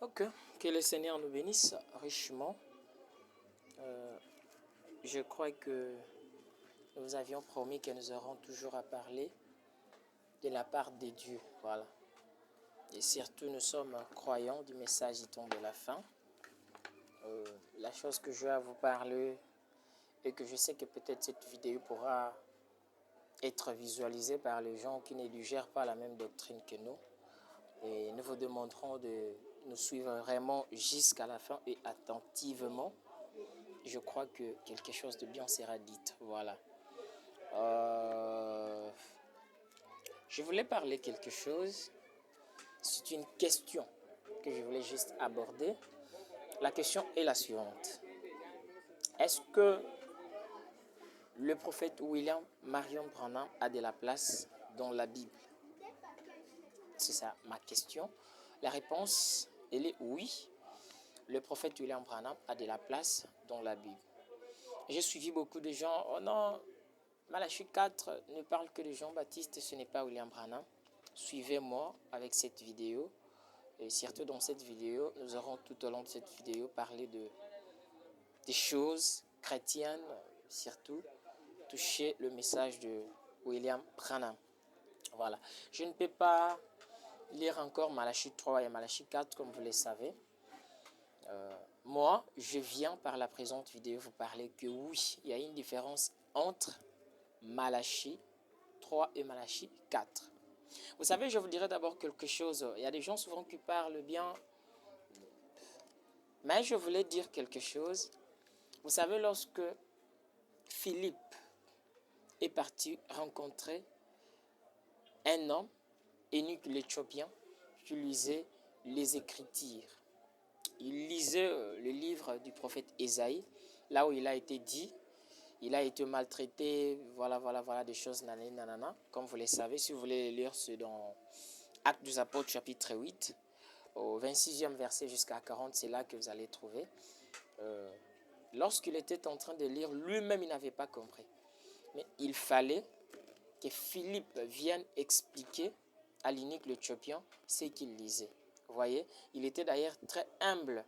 Ok, que le Seigneur nous bénisse richement. Je crois que nous avions promis que nous aurons toujours à parler de la part de Dieu. Voilà. Et surtout, nous sommes croyants du message du temps de la fin. La chose que je vais vous parler et que je sais que peut-être cette vidéo pourra être visualisée par les gens qui ne digèrent pas la même doctrine que nous. Et nous vous demanderons de nous suivre vraiment jusqu'à la fin et attentivement. Je crois que quelque chose de bien sera dit. Voilà. Je voulais parler quelque chose. C'est une question que je voulais juste aborder. La question est la suivante. Est-ce que le prophète William Marion Branham a de la place dans la Bible? C'est ça ma question. La réponse, elle est oui. Le prophète William Branham a de la place dans la Bible. J'ai suivi beaucoup de gens. Oh non, Malachie 4 ne parle que de Jean-Baptiste, ce n'est pas William Branham. Suivez-moi avec cette vidéo. Et surtout dans cette vidéo, nous aurons tout au long de cette vidéo parlé des choses chrétiennes, surtout toucher le message de William Branham. Voilà. Je ne peux pas lire encore Malachie 3 et Malachie 4 comme vous le savez. Moi, je viens par la présente vidéo vous parler que oui, il y a une différence entre Malachie 3 et Malachie 4. Vous savez, je vous dirai d'abord quelque chose. Il y a des gens souvent qui parlent bien, mais je voulais dire quelque chose. Vous savez, lorsque Philippe est parti rencontrer un homme, eunuque l'Éthiopien, qui lisait les Écritures. Il lisait le livre du prophète Ésaïe, là où il a été dit, il a été maltraité, voilà, des choses nanana. Comme vous le savez, si vous voulez lire, c'est dans Actes des Apôtres, chapitre 8, au 26e verset jusqu'à 40, c'est là que vous allez trouver. Lorsqu'il était en train de lire, lui-même, il n'avait pas compris. Mais il fallait que Philippe vienne expliquer à l'eunuque l'Éthiopien ce qu'il lisait. Vous voyez, il était d'ailleurs très humble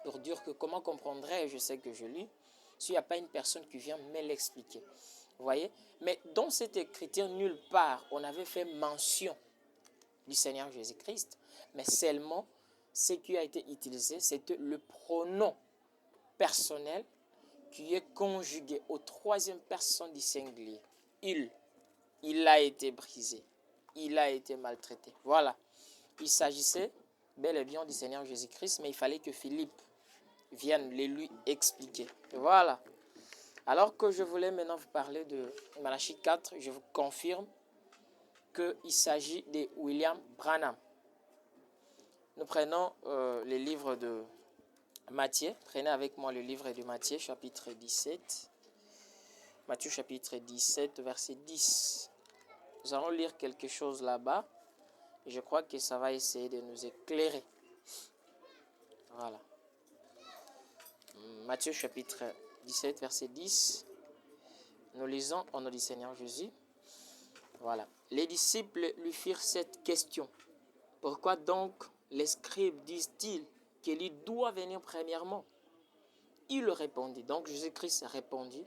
pour dire que comment comprendrais-je ce que je lis s'il n'y a pas une personne qui vient me l'expliquer. Vous voyez, mais dans cette écriture, nulle part, on avait fait mention du Seigneur Jésus-Christ, mais seulement ce qui a été utilisé, c'était le pronom personnel qui est conjugué aux troisième personne du singulier. Il a été brisé, il a été maltraité. Voilà, il s'agissait bel et bien du Seigneur Jésus-Christ, mais il fallait que Philippe vienne les lui expliquer. Voilà. Alors que je voulais maintenant vous parler de Malachie 4, je vous confirme qu'il s'agit de William Branham. Nous prenons le livre de Matthieu. Prenez avec moi le livre de Matthieu, chapitre 17. Matthieu, chapitre 17, verset 10. Nous allons lire quelque chose là-bas. Et je crois que ça va essayer de nous éclairer. Voilà. Matthieu, chapitre 17, verset 10. Nous lisons au nom du Seigneur Jésus. Voilà. Les disciples lui firent cette question. Pourquoi donc les scribes disent-ils qu'Élie doit venir premièrement? Il répondit, donc Jésus-Christ répondit,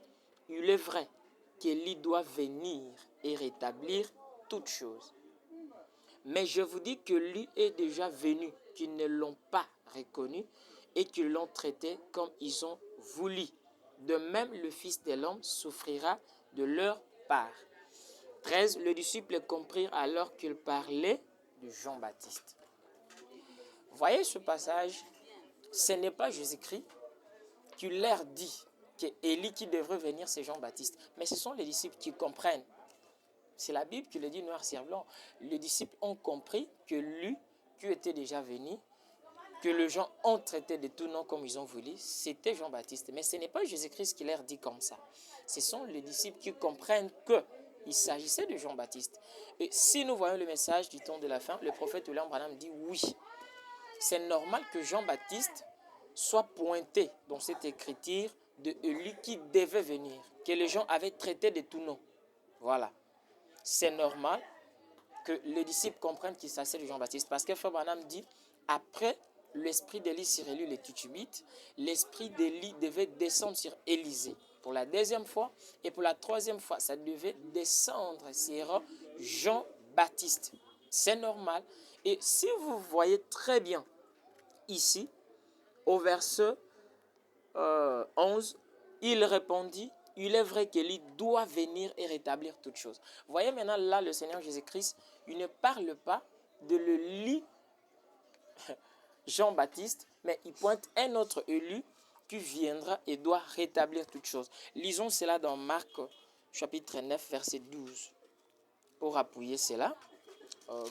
il est vrai qu'Élie doit venir et rétablir toutes choses. Mais je vous dis que lui est déjà venu, qu'ils ne l'ont pas reconnu et qu'ils l'ont traité comme ils ont voulu. De même, le Fils de l'homme souffrira de leur part. 13. Les disciples comprirent alors qu'il parlait de Jean-Baptiste. Vous voyez ce passage, ce n'est pas Jésus-Christ qui leur dit que Élie qui devrait venir, c'est Jean-Baptiste. Mais ce sont les disciples qui comprennent. C'est la Bible qui le dit noir sur blanc. Les disciples ont compris que lui, qui était déjà venu, que les gens ont traité de tout nom comme ils ont voulu, c'était Jean-Baptiste. Mais ce n'est pas Jésus-Christ qui leur dit comme ça. Ce sont les disciples qui comprennent qu'il s'agissait de Jean-Baptiste. Et si nous voyons le message du temps de la fin, le prophète William Branham dit oui. C'est normal que Jean-Baptiste soit pointé dans cette écriture de Élie qui devait venir, que les gens avaient traité de tout nom. Voilà. C'est normal que les disciples comprennent qu'il s'agissait de Jean-Baptiste. Parce que Frère Branham dit, après l'esprit d'Élie sur Élie le Tishbite, l'esprit d'Élie devait descendre sur Élisée pour la deuxième fois, et pour la troisième fois, ça devait descendre sur Jean-Baptiste. C'est normal. Et si vous voyez très bien ici, au verset 11, il répondit, il est vrai qu'Élie doit venir et rétablir toutes choses. Vous voyez maintenant là, le Seigneur Jésus-Christ, il ne parle pas de l'Élie Jean-Baptiste, mais il pointe un autre élu qui viendra et doit rétablir toutes choses. Lisons cela dans Marc chapitre 9, verset 12. Pour appuyer cela,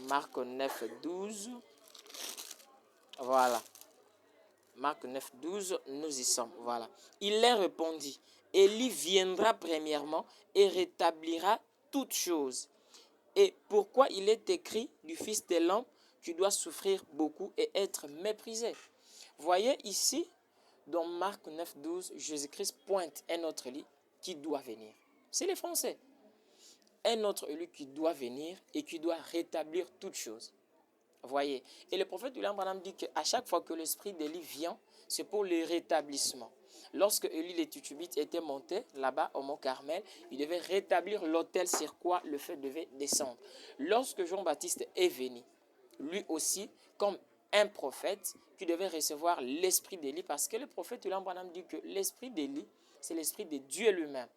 Marc 9, 12. Voilà. Marc 9, 12, nous y sommes. Voilà. Il leur répondit, Élie viendra premièrement et rétablira toutes choses. Et pourquoi il est écrit du fils de l'homme, tu dois souffrir beaucoup et être méprisé. Voyez ici, dans Marc 9, 12, Jésus-Christ pointe un autre élu qui doit venir. C'est les Français. Un autre élu qui doit venir et qui doit rétablir toutes choses. Voyez. Et le prophète William Branham dit qu'à chaque fois que l'esprit d'Élie vient, c'est pour le rétablissement. Lorsque Élie le Tishbite était monté là-bas au mont Carmel, il devait rétablir l'autel sur quoi le feu devait descendre. Lorsque Jean-Baptiste est venu, lui aussi, comme un prophète qui devait recevoir l'esprit d'Élie, parce que le prophète William Branham dit que l'esprit d'Élie, c'est l'esprit de Dieu lui-même.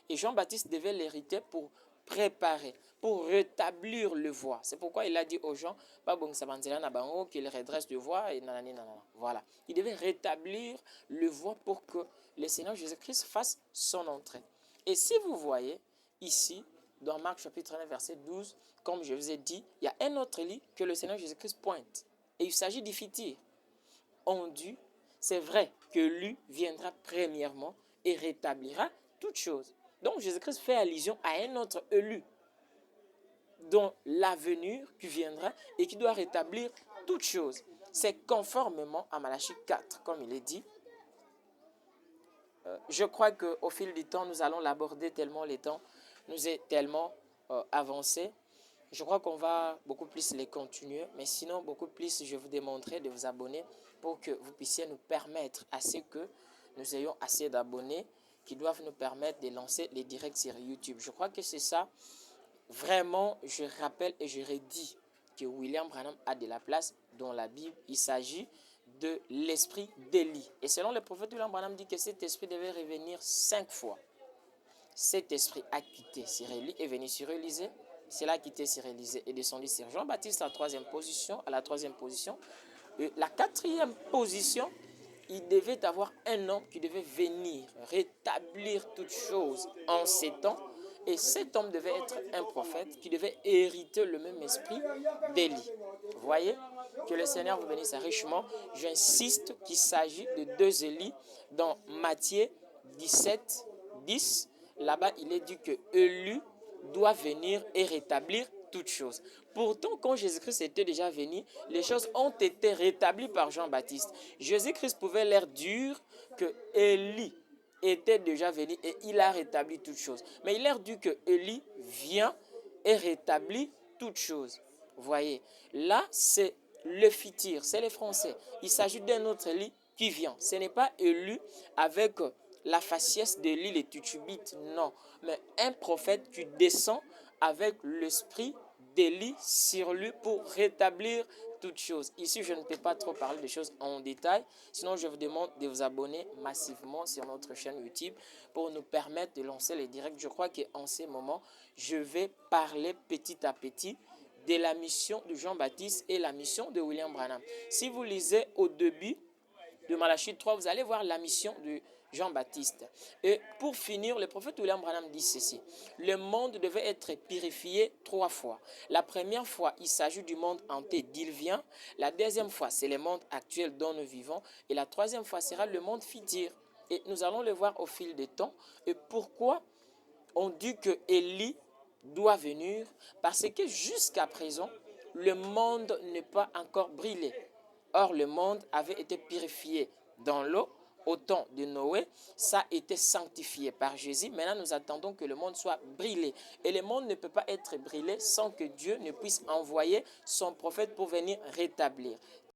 Et Jean-Baptiste devait l'hériter pour préparer, pour rétablir le voie. C'est pourquoi il a dit aux gens, qu'il redresse le voie et nanani, nanana. Voilà. Il devait rétablir le voie pour que le Seigneur Jésus-Christ fasse son entrée. Et si vous voyez ici, dans Marc chapitre 1, verset 12, comme je vous ai dit, il y a un autre lit que le Seigneur Jésus-Christ pointe. Et il s'agit d'Iphitir. On dit, c'est vrai que lui viendra premièrement et rétablira toutes choses. Donc Jésus-Christ fait allusion à un autre élu dont l'avenir qui viendra et qui doit rétablir toutes choses. C'est conformément à Malachie 4, comme il est dit. Je crois qu'au fil du temps, nous allons l'aborder tellement le temps nous est tellement avancé. Je crois qu'on va beaucoup plus les continuer, mais sinon beaucoup plus je vous demanderai de vous abonner pour que vous puissiez nous permettre assez que nous ayons assez d'abonnés qui doivent nous permettre de lancer les directs sur YouTube. Je crois que c'est ça. Vraiment, je rappelle et je redis que William Branham a de la place dans la Bible. Il s'agit de l'esprit d'Élie. Et selon le prophète William Branham dit que cet esprit devait revenir 5 fois. Cet esprit a quitté sur Élie et venu sur Élisée. Cela a quitté sur Élisée et descendu sur Jean-Baptiste à la troisième position. La quatrième position, il devait avoir un homme qui devait venir rétablir toutes choses en ces temps. Et cet homme devait être un prophète qui devait hériter le même esprit d'Élie. Vous voyez, que le Seigneur vous bénisse richement. J'insiste qu'il s'agit de 2 Élie dans Matthieu 17, 10. Là-bas, il est dit que Élie doit venir et rétablir toutes choses. Pourtant, quand Jésus-Christ était déjà venu, les choses ont été rétablies par Jean-Baptiste. Jésus-Christ pouvait leur dire que Élie était déjà venu et il a rétabli toutes choses. Mais il leur dit que Élie vient et rétablit toutes choses. Vous voyez, là, c'est le Phitir, c'est les Français. Il s'agit d'un autre Élie qui vient. Ce n'est pas Élie avec la faciès d'Élie les Tishbite, non. Mais un prophète qui descend avec l'esprit d'Élie sur lui pour rétablir toutes choses. Ici, je ne peux pas trop parler de choses en détail. Sinon, je vous demande de vous abonner massivement sur notre chaîne YouTube pour nous permettre de lancer les directs. Je crois qu'en ces moments, je vais parler petit à petit de la mission de Jean-Baptiste et la mission de William Branham. Si vous lisez au début de Malachie 3, vous allez voir la mission de Jean-Baptiste. Et pour finir, le prophète William Branham dit ceci. Le monde devait être purifié 3 fois. La première fois, il s'agit du monde antédilvien. La deuxième fois, c'est le monde actuel dont nous vivons. Et la troisième fois sera le monde Phitir. Et nous allons le voir au fil du temps. Et pourquoi on dit que Élie doit venir? Parce que jusqu'à présent, le monde n'est pas encore brûlé. Or, le monde avait été purifié dans l'eau au temps de Noé. Ça a été sanctifié par Jésus. Maintenant, nous attendons que le monde soit brûlé. Et le monde ne peut pas être brûlé sans que Dieu ne puisse envoyer son prophète pour venir rétablir.